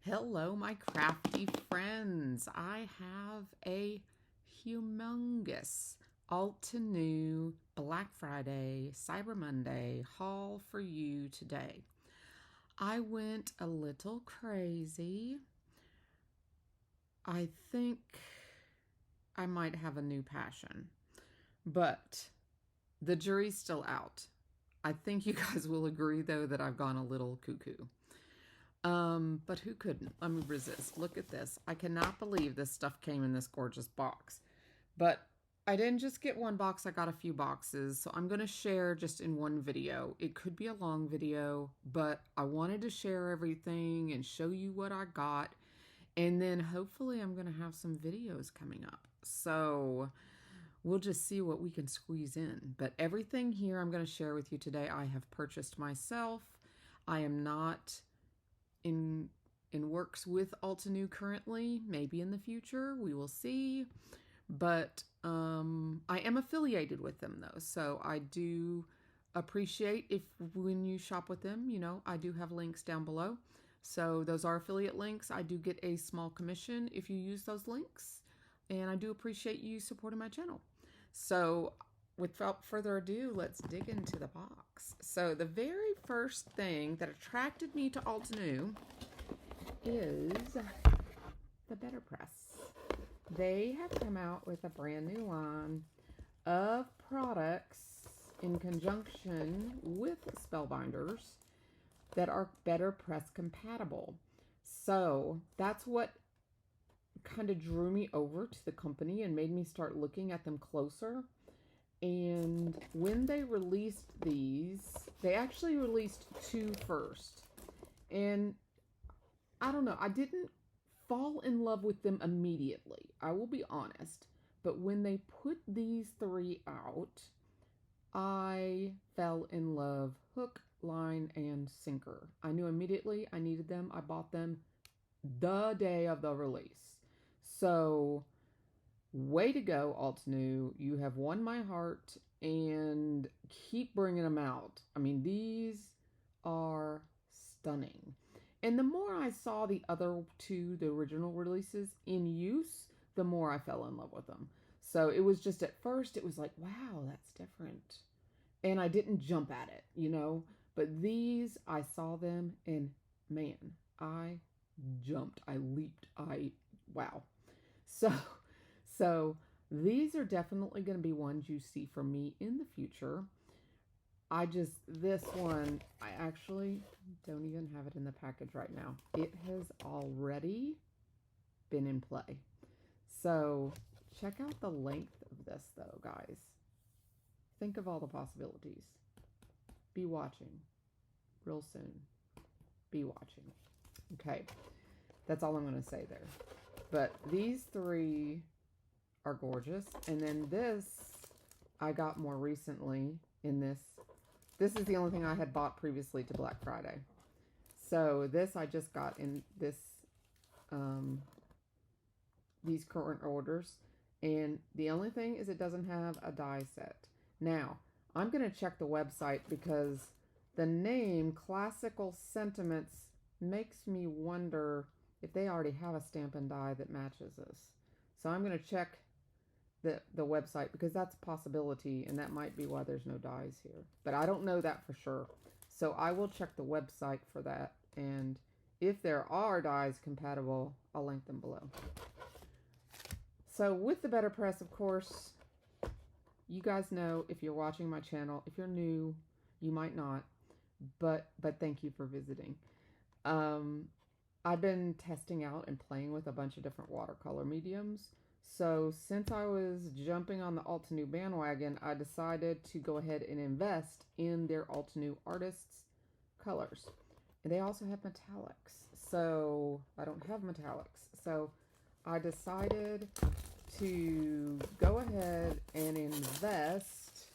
Hello, my crafty friends. I have a humongous Altenew Black Friday, Cyber Monday haul for you today. I went a little crazy. I think I might have a new passion, but the jury's still out. I think you guys will agree, though, that I've gone a little cuckoo. But who couldn't? Let me resist. Look at this. I cannot believe this stuff came in this gorgeous box. But I didn't just get one box, I got a few boxes. So I'm going to share just in one video. It could be a long video, but I wanted to share everything and show you what I got. And then hopefully I'm going to have some videos coming up. So we'll just see what we can squeeze in. But everything here I'm going to share with you today, I have purchased myself. I am not in works with Altenew currently. Maybe in the future, we will see. But I am affiliated with them though, so I do appreciate if when you shop with them, you know, I do have links down below. So those are affiliate links. I do get a small commission if you use those links, and I do appreciate you supporting my channel. So without further ado, let's dig into the box. So the very first thing that attracted me to Altenew is the Better Press. They have come out with a brand new line of products in conjunction with spellbinders that are Better Press compatible. So that's what kind of drew me over to the company and made me start looking at them closer. And when they released these, they actually released two first. And I don't know, I didn't fall in love with them immediately, I will be honest. But when they put these three out, I fell in love hook, line, and sinker. I knew immediately I needed them. I bought them the day of the release. So way to go, Altenew. You have won my heart, and keep bringing them out. I mean, these are stunning. And the more I saw the other two, the original releases, in use, the more I fell in love with them. So it was just, at first, it was like, wow, that's different. And I didn't jump at it, you know. But these, I saw them, and man, I jumped. I leaped. Wow. So these are definitely going to be ones you see from me in the future. This one, I actually don't even have it in the package right now. It has already been in play. So check out the length of this though, guys. Think of all the possibilities. Be watching real soon. Be watching. Okay, that's all I'm going to say there. But these three are gorgeous. And then this I got more recently in this. This is the only thing I had bought previously to Black Friday. So this I just got in this these current orders. And the only thing is it doesn't have a die set. Now, I'm going to check the website because the name Classical Sentiments makes me wonder if they already have a stamp and die that matches this. So I'm going to check the website because that's a possibility, and that might be why there's no dies here. But I don't know that for sure. So I will check the website for that, and if there are dies compatible, I'll link them below. So with the Better Press, of course, you guys know if you're watching my channel. If you're new, you might not, but thank you for visiting. I've been testing out and playing with a bunch of different watercolor mediums. So since I was jumping on the Altenew bandwagon, I decided to go ahead and invest in their Altenew Artists colors. And they also have metallics. So I don't have metallics. So I decided to go ahead and invest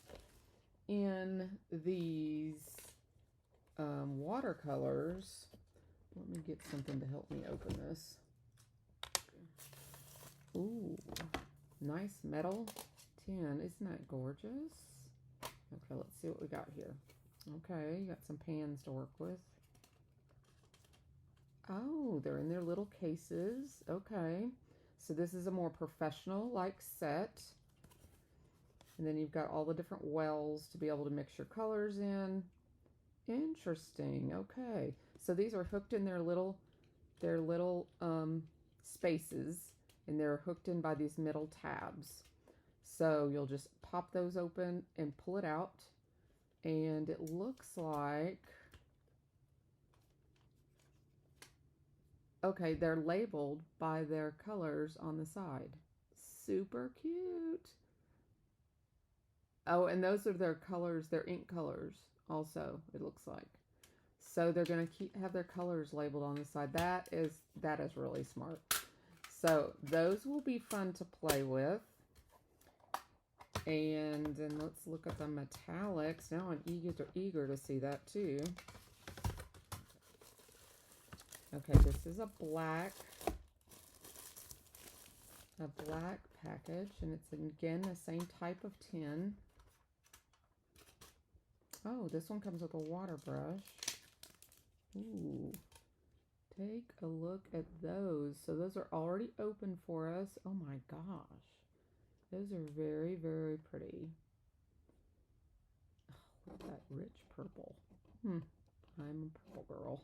in these watercolors. Let me get something to help me open this. Ooh, nice metal tin. Isn't that gorgeous? Okay, let's see what we got here. Okay, you got some pans to work with. Oh, they're in their little cases. Okay. So this is a more professional-like set. And then you've got all the different wells to be able to mix your colors in. Interesting. Okay. So these are hooked in their little spaces, and they're hooked in by these middle tabs. So you'll just pop those open and pull it out. And it looks like, okay, they're labeled by their colors on the side. Super cute. Oh, and those are their colors, their ink colors also, it looks like. So they're going to have their colors labeled on the side. That is really smart. So those will be fun to play with. And then let's look at the metallics. Now I'm eager to see that too. Okay, this is a black package, and it's again the same type of tin. Oh, this one comes with a water brush. Ooh, take a look at those. So those are already open for us. Oh my gosh. Those are very, very pretty. Oh, look at that rich purple. I'm a purple girl.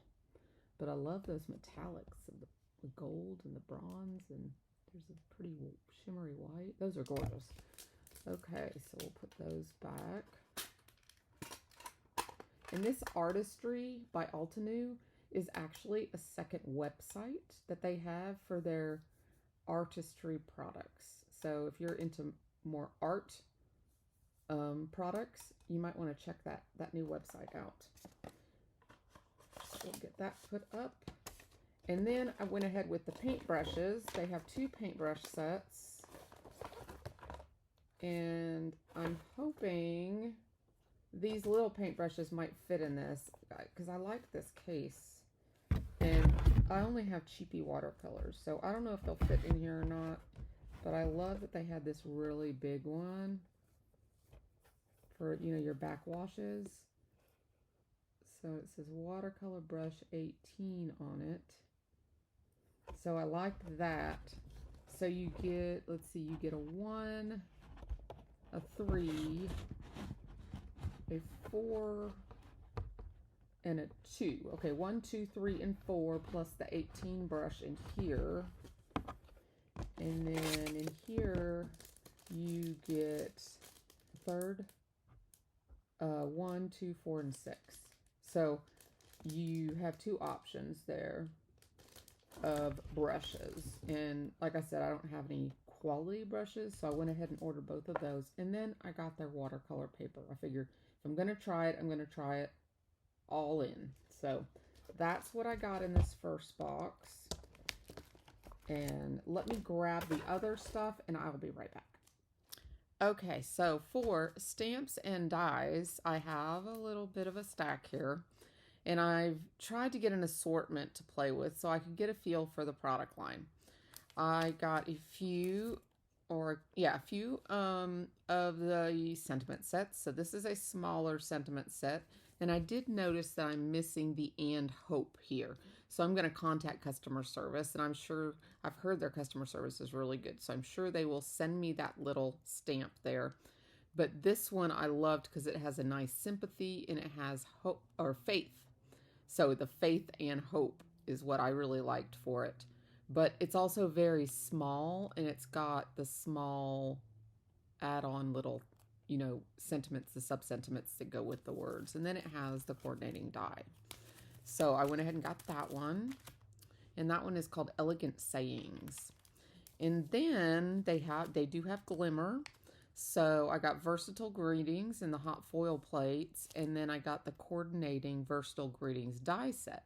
But I love those metallics of the gold and the bronze, and there's a pretty shimmery white. Those are gorgeous. Okay, so we'll put those back. And this Artistry by Altenew is actually a second website that they have for their artistry products. So if you're into more art products, you might want to check that new website out. We'll get that put up. And then I went ahead with the paintbrushes. They have 2 paintbrush sets. And I'm hoping these little paintbrushes might fit in this, because I like this case. And I only have cheapy watercolors, so I don't know if they'll fit in here or not. But I love that they had this really big one for, you know, your backswashes. So it says watercolor brush 18 on it. So I like that. So you get, let's see, you get a 1, a 3, a 4, and a 2. Okay, 1, 2, 3, and 4 plus the 18 brush in here. And then in here you get third, 1, 2, 4, and 6. So you have 2 options there of brushes. And like I said, I don't have any quality brushes, so I went ahead and ordered both of those. And then I got their watercolor paper. I figured if I'm going to try it, I'm going to try it all in. So that's what I got in this first box. And let me grab the other stuff and I'll be right back. Okay, so for stamps and dies, I have a little bit of a stack here. And I've tried to get an assortment to play with so I could get a feel for the product line. I got a few of the sentiment sets. So this is a smaller sentiment set. And I did notice that I'm missing the "and hope" here. So I'm going to contact customer service, and I'm sure, I've heard their customer service is really good. So I'm sure they will send me that little stamp there. But this one I loved because it has a nice sympathy and it has hope or faith. So the faith and hope is what I really liked for it. But it's also very small, and it's got the small add-on little, you know, sentiments, the sub-sentiments that go with the words. And then it has the coordinating die. So I went ahead and got that one. And that one is called Elegant Sayings. And then they do have glimmer. So I got Versatile Greetings in the hot foil plates. And then I got the coordinating Versatile Greetings die set.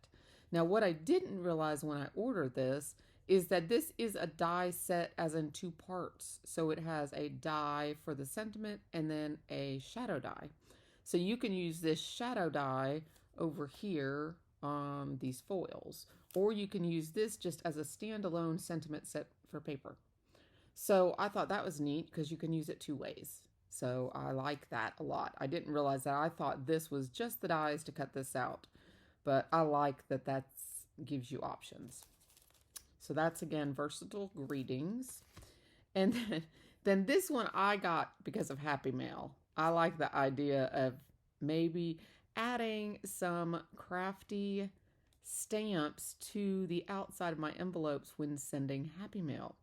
Now what I didn't realize when I ordered this is that this is a die set as in 2 parts. So it has a die for the sentiment and then a shadow die. So you can use this shadow die over here on these foils, or you can use this just as a standalone sentiment set for paper. So I thought that was neat because you can use it 2 ways. So I like that a lot. I didn't realize that. I thought this was just the dies to cut this out, but I like that that's gives you options. So that's, again, versatile greetings. And then this one I got because of Happy Mail. I like the idea of maybe adding some crafty stamps to the outside of my envelopes when sending Happy Mail.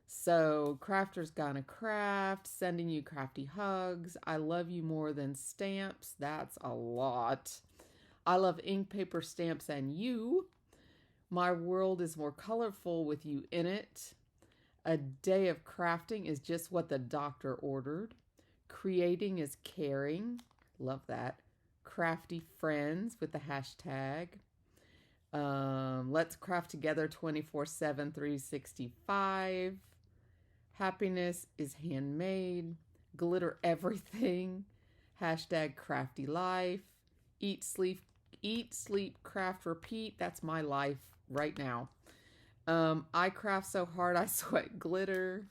So Crafter's Gonna Craft, sending you crafty hugs. I love you more than stamps. That's a lot. I love ink, paper, stamps, and you. My world is more colorful with you in it. A day of crafting is just what the doctor ordered. Creating is caring. Love that. Crafty friends with the hashtag. Let's craft together 24/7, 365. Happiness is handmade. Glitter everything. Hashtag crafty life. Eat, sleep, craft, repeat. That's my life right now. I craft so hard I sweat glitter.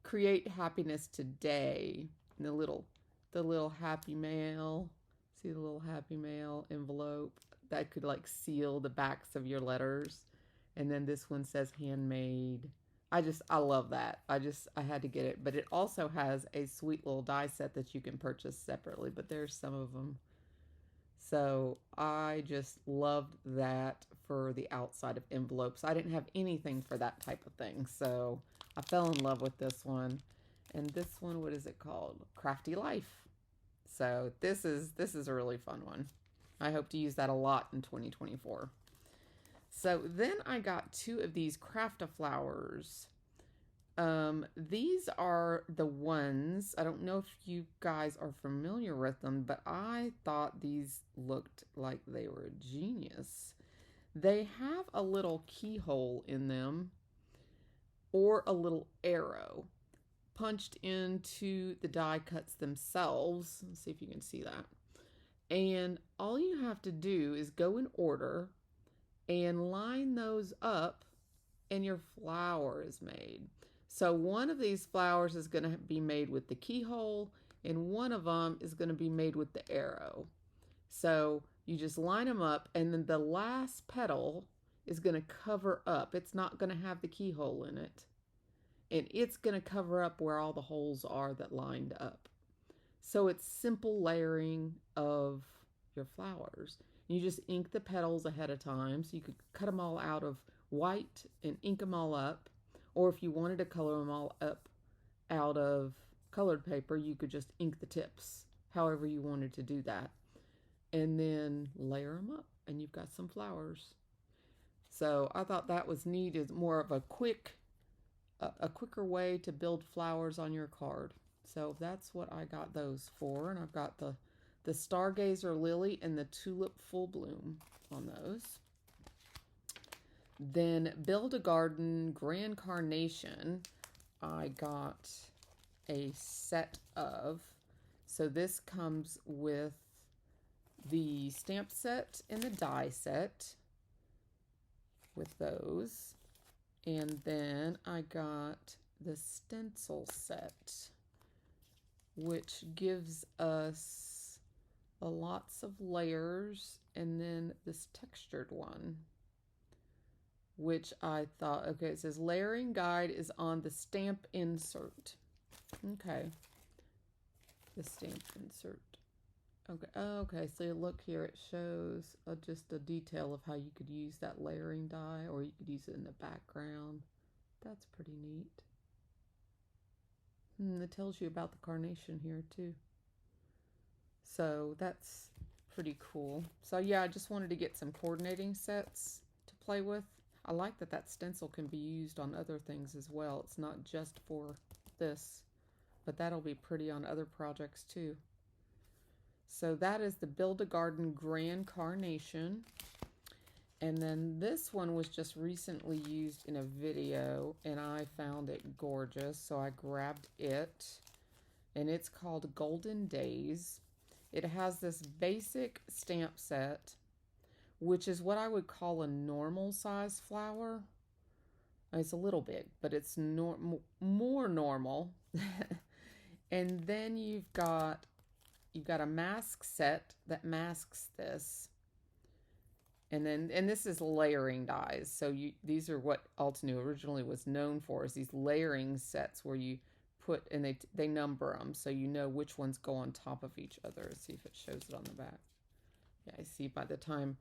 Create happiness today. And the little Happy Mail. See the little Happy Mail envelope that could like seal the backs of your letters. And then this one says handmade. I love that. I had to get it. But it also has a sweet little die set that you can purchase separately. But there's some of them. So I just loved that for the outside of envelopes. I didn't have anything for that type of thing. So I fell in love with this one. And this one, what is it called? Crafty Life. So this is a really fun one. I hope to use that a lot in 2024. So then I got 2 of these Crafta Flowers. These are the ones, I don't know if you guys are familiar with them, but I thought these looked like they were genius. They have a little keyhole in them or a little arrow punched into the die cuts themselves. Let's see if you can see that. And all you have to do is go in order and line those up and your flower is made. So one of these flowers is going to be made with the keyhole and one of them is going to be made with the arrow. So you just line them up and then the last petal is going to cover up. It's not going to have the keyhole in it. And it's going to cover up where all the holes are that lined up. So it's simple layering of your flowers. You just ink the petals ahead of time. So you could cut them all out of white and ink them all up. Or if you wanted to color them all up out of colored paper, you could just ink the tips, however you wanted to do that. And then layer them up and you've got some flowers. So I thought that was neat. It's more of a quicker way to build flowers on your card. So that's what I got those for. And I've got the Stargazer Lily and the Tulip Full Bloom on those. Then Build a Garden Grand Carnation, I got a set of. So this comes with the stamp set and the die set with those. And then I got the stencil set, which gives us lots of layers, and then this textured one, which I thought, okay, it says layering guide is on the stamp insert. Okay. The stamp insert. Okay. Oh, okay. So look here, it shows just a detail of how you could use that layering die, or you could use it in the background. That's pretty neat. It tells you about the carnation here too. So that's pretty cool. So yeah, I just wanted to get some coordinating sets to play with. I like that that stencil can be used on other things as well. It's not just for this, but that'll be pretty on other projects too. So that is the Build a Garden Grand Carnation. And then this one was just recently used in a video and I found it gorgeous, so I grabbed it. And it's called Golden Days. It has this basic stamp set, which is what I would call a normal size flower. It's a little big, but it's more normal. And then you've got a mask set that masks this. And this is layering dies. So these are what Altenew originally was known for, is these layering sets where you put, and they number them so you know which ones go on top of each other. Let's see if it shows it on the back. Yeah, I see by the time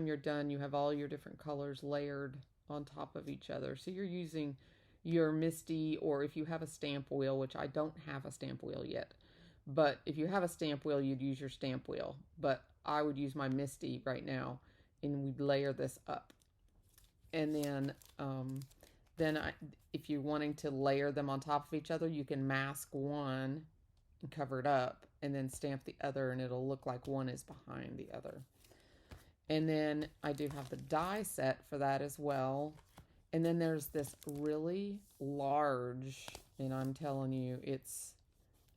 you're done, you have all your different colors layered on top of each other. So you're using your Misty, or if you have a stamp wheel, which I don't have a stamp wheel yet, but if you have a stamp wheel, you'd use your stamp wheel. But I would use my Misty right now, and we'd layer this up. And then if you're wanting to layer them on top of each other, you can mask one and cover it up, and then stamp the other, and it'll look like one is behind the other. And then I do have the die set for that as well. And then there's this really large, and I'm telling you,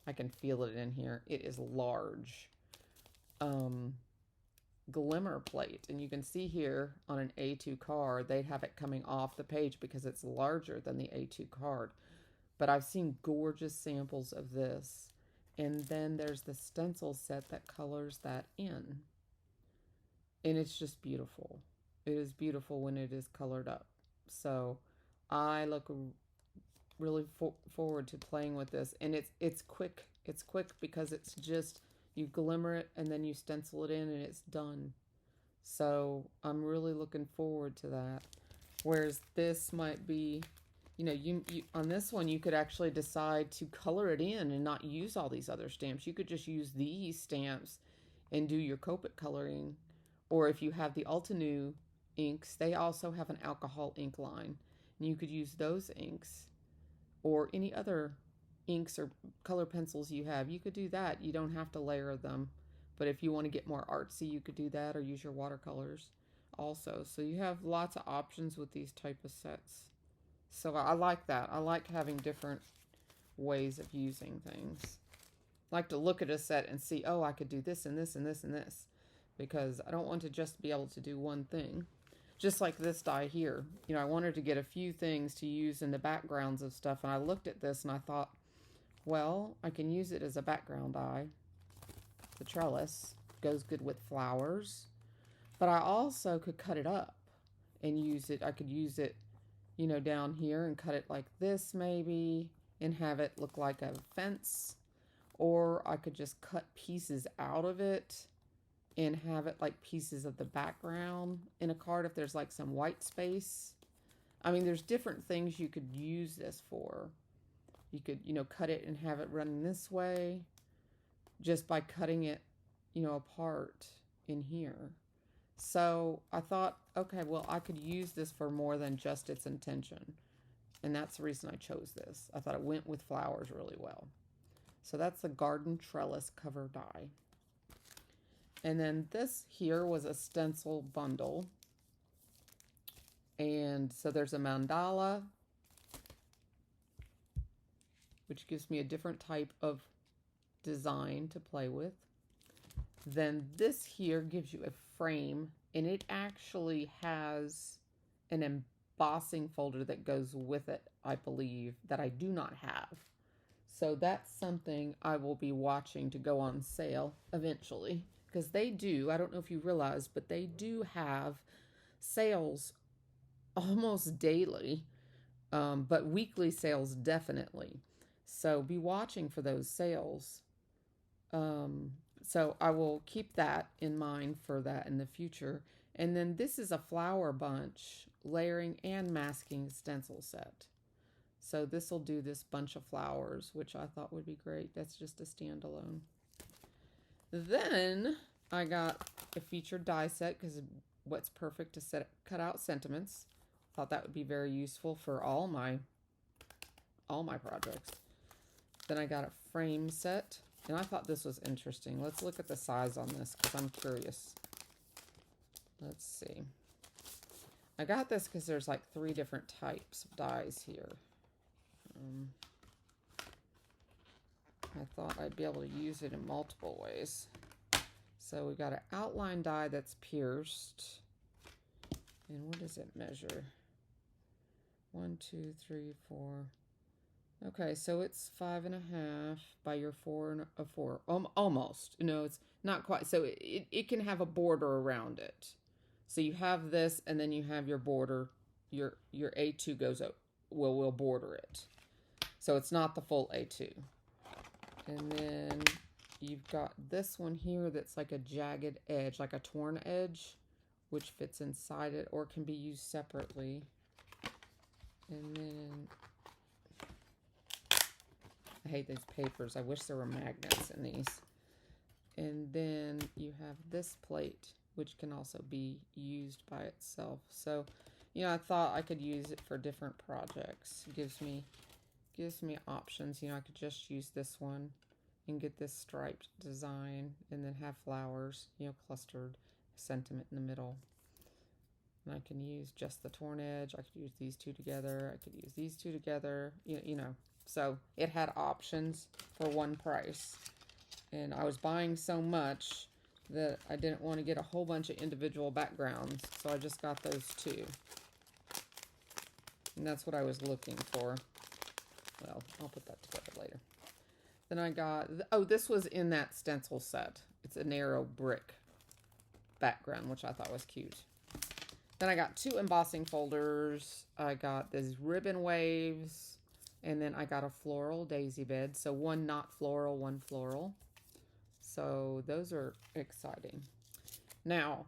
I can feel it in here. It is large. Glimmer plate. And you can see here on an A2 card, they have it coming off the page because it's larger than the A2 card. But I've seen gorgeous samples of this. And then there's the stencil set that colors that in. And it's just beautiful. It is beautiful when it is colored up. So I look really forward to playing with this. And it's quick. It's quick because it's just, you glimmer it and then you stencil it in and it's done. So I'm really looking forward to that. Whereas this might be, you on this one, you could actually decide to color it in and not use all these other stamps. You could just use these stamps and do your Copic coloring. Or if you have the Altenew inks, they also have an alcohol ink line. And you could use those inks or any other inks or color pencils you have. You could do that. You don't have to layer them. But if you want to get more artsy, you could do that, or use your watercolors also. So you have lots of options with these type of sets. So I like that. I like having different ways of using things. I like to look at a set and see, oh, I could do this and this and this and this. Because I don't want to just be able to do one thing. Just like this die here. I wanted to get a few things to use in the backgrounds of stuff. And I looked at this and I thought, well, I can use it as a background die. The trellis goes good with flowers. But I also could cut it up and use it. I could use it, down here and cut it like this maybe. And have it look like a fence. Or I could just cut pieces out of it and have it like pieces of the background in a card if there's like some white space. I mean, there's different things you could use this for. You could, cut it and have it running this way just by cutting it, apart in here. So I thought, okay, well, I could use this for more than just its intention. And that's the reason I chose this. I thought it went with flowers really well. So that's the Garden Trellis cover die. And then this here was a stencil bundle. And so there's a mandala, which gives me a different type of design to play with. Then this here gives you a frame, and it actually has an embossing folder that goes with it, I believe, that I do not have. So that's something I will be watching to go on sale eventually. Because they do, I don't know if you realize, but they do have sales almost daily, but weekly sales definitely. So be watching for those sales. So I will keep that in mind for that in the future. And then this is a flower bunch, layering and masking stencil set. So this will do this bunch of flowers, which I thought would be great. That's just a standalone. Then I got a featured die set because what's perfect to cut out sentiments. Thought that would be very useful for all my projects. Then I got a frame set, and I thought this was interesting. Let's look at the size on this because I'm curious. Let's see. I got this because there's like 3 different types of dies here. I thought I'd be able to use it in multiple ways. So we got an outline die that's pierced. And what does it measure? 1, 2, 3, 4. Okay, so it's 5.5 by your 4 and a 4. Almost. It's not quite. So it can have a border around it. So you have this, and then you have your border. Your A2 goes up, will border it. So it's not the full A2. And then you've got this one here that's like a jagged edge, like a torn edge, which fits inside it or can be used separately. And then I hate these papers. I wish there were magnets in these. And then you have this plate, which can also be used by itself. So, you know, I thought I could use it for different projects. It gives me options. You know, I could just use this one and get this striped design and then have flowers, you know, clustered, sentiment in the middle. And I can use just the torn edge. I could use these two together. I could use these two together, you know. So it had options for one price. And I was buying so much that I didn't want to get a whole bunch of individual backgrounds. So I just got those two. And that's what I was looking for. Well, I'll put that together later. Then I got, oh, this was in that stencil set. It's a narrow brick background, which I thought was cute. Then I got 2 embossing folders. I got these ribbon waves. And then I got a floral daisy bed. So one not floral, one floral. So those are exciting. Now,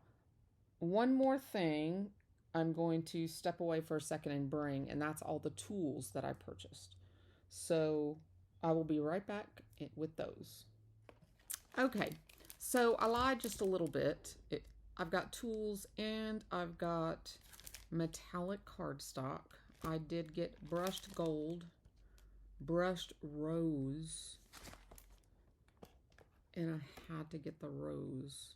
one more thing I'm going to step away for a second and bring, and that's all the tools that I purchased. So I will be right back with those. Okay, so I lied just a little bit. I've got tools and I've got metallic cardstock. I did get brushed gold, brushed rose, and I had to get the rose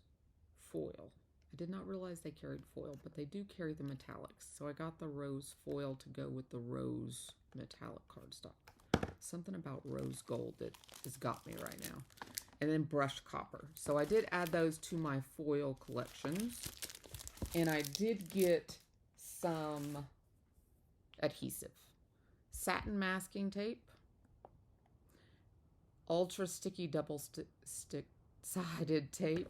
foil. I did not realize they carried foil, but they do carry the metallics. So I got the rose foil to go with the rose metallic cardstock. Something about rose gold that has got me right now. And then brushed copper. So I did add those to my foil collections. And I did get some adhesive. Satin masking tape. Ultra sticky double stick-sided tape.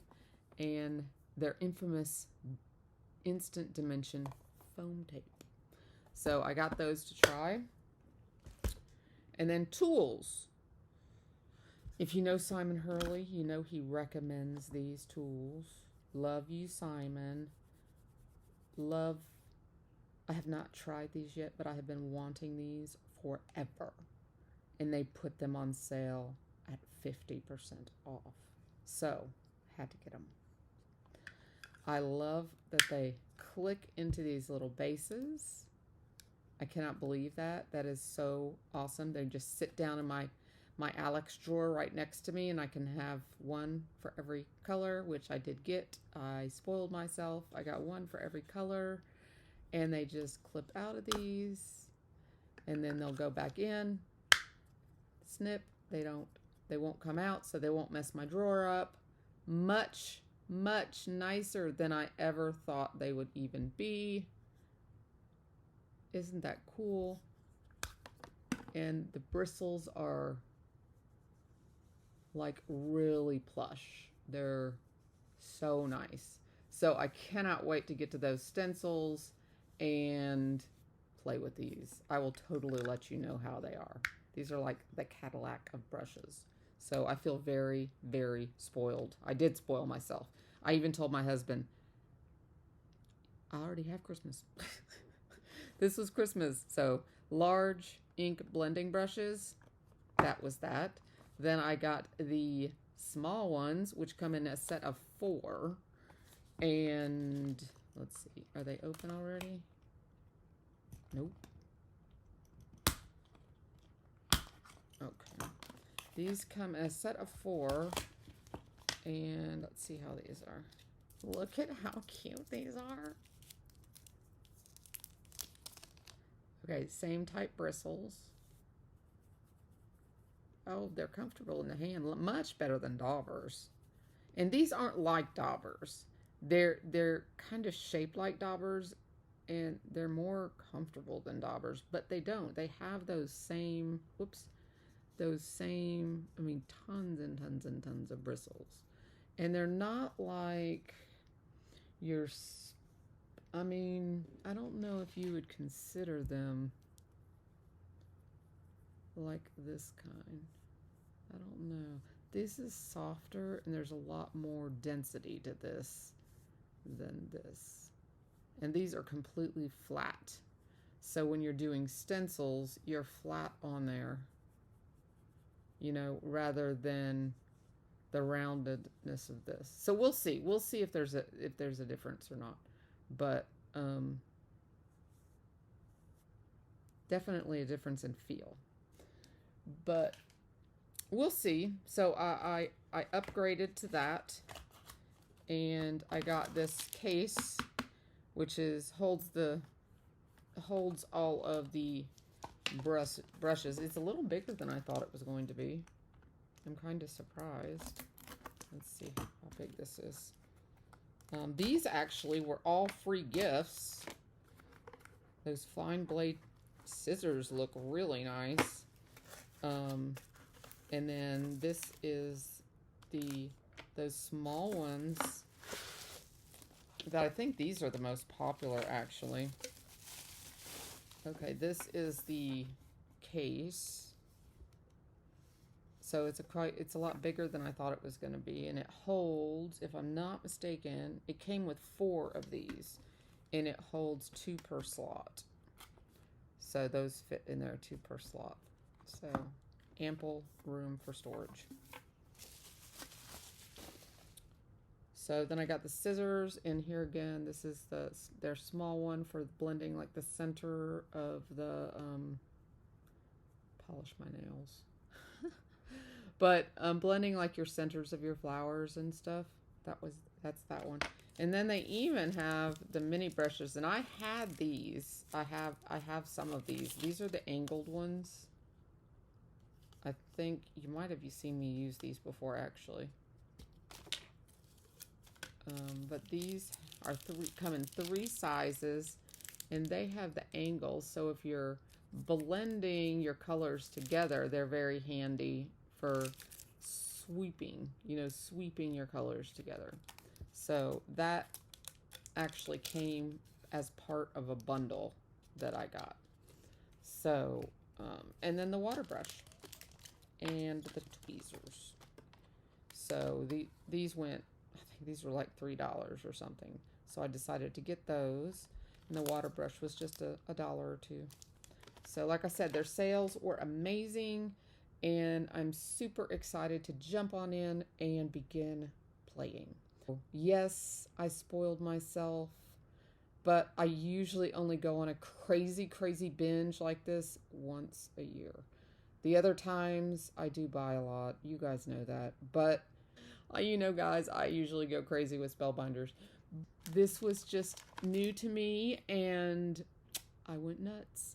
And their infamous instant dimension foam tape. So I got those to try. And then tools. If you know Simon Hurley, you know he recommends these tools. Love you, Simon. Love. I have not tried these yet, but I have been wanting these forever. And they put them on sale at 50% off. So, had to get them. I love that they click into these little bases. I cannot believe that. That is so awesome. They just sit down in my Alex drawer right next to me, and I can have one for every color, which I did get. I spoiled myself. I got one for every color, and they just clip out of these, and then they'll go back in, snip. They won't come out, so they won't mess my drawer up. Much nicer than I ever thought they would even be. Isn't that cool? And the bristles are like really plush. They're so nice. So I cannot wait to get to those stencils and play with these. I will totally let you know how they are. These are like the Cadillac of brushes. So I feel very, very spoiled. I did spoil myself. I even told my husband, I already have Christmas. This was Christmas. So large ink blending brushes. That was that. Then I got the small ones, which come in a set of 4. And let's see, are they open already? Nope. Okay. These come in a set of 4. And let's see how these are. Look at how cute these are. Okay, same type bristles. Oh, they're comfortable in the hand. Much better than daubers. And these aren't like daubers. They're kind of shaped like daubers, and they're more comfortable than daubers, but they don't. They have those same, I mean, tons and tons and tons of bristles. And they're not like your I mean, I don't know if you would consider them like this kind. I don't know. This is softer and there's a lot more density to this than this. And these are completely flat. So when you're doing stencils, you're flat on there, you know, rather than the roundedness of this. So we'll see. We'll see if there's a difference or not. But definitely a difference in feel. But we'll see. So I upgraded to that, and I got this case, which holds all of the brushes. It's a little bigger than I thought it was going to be. I'm kind of surprised. Let's see how big this is. These actually were all free gifts. Those fine blade scissors look really nice. And then this is those small ones that I think these are the most popular actually. Okay, this is the case. So it's a lot bigger than I thought it was going to be, and it holds, if I'm not mistaken, it came with 4 of these, and it holds 2 per slot. So those fit in there, 2 per slot. So ample room for storage. So then I got the scissors in here again. This is their small one for blending like the center of the polish my nails. But blending like your centers of your flowers and stuff. That's that one. And then they even have the mini brushes, and I had these. I have some of these. These are the angled ones. I think you might have seen me use these before actually. But these are come in 3 sizes, and they have the angles. So if you're blending your colors together, they're very handy for sweeping, sweeping your colors together. So that actually came as part of a bundle that I got. So, and then the water brush and the tweezers. So these went, I think these were like $3 or something. So I decided to get those, and the water brush was just a $1 or $2. So like I said, their sales were amazing, and I'm super excited to jump on in and begin playing. Yes, I spoiled myself, but I usually only go on a crazy binge like this once a year. The other times I do buy a lot. You guys know that. But, guys, I usually go crazy with spellbinders. This was just new to me, and I went nuts.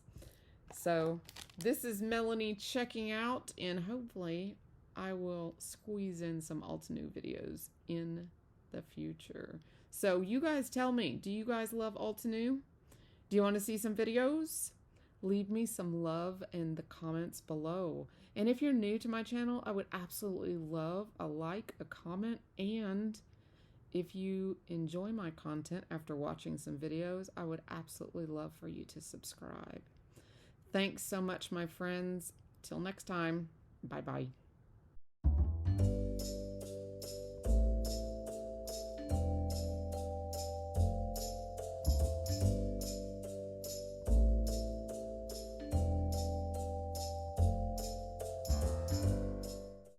So this is Melanie checking out, and hopefully I will squeeze in some Altenew videos in the future. So you guys tell me, do you guys love Altenew? Do you want to see some videos? Leave me some love in the comments below. And if you're new to my channel, I would absolutely love a like, a comment, and if you enjoy my content after watching some videos, I would absolutely love for you to subscribe. Thanks so much, my friends. Till next time, bye-bye.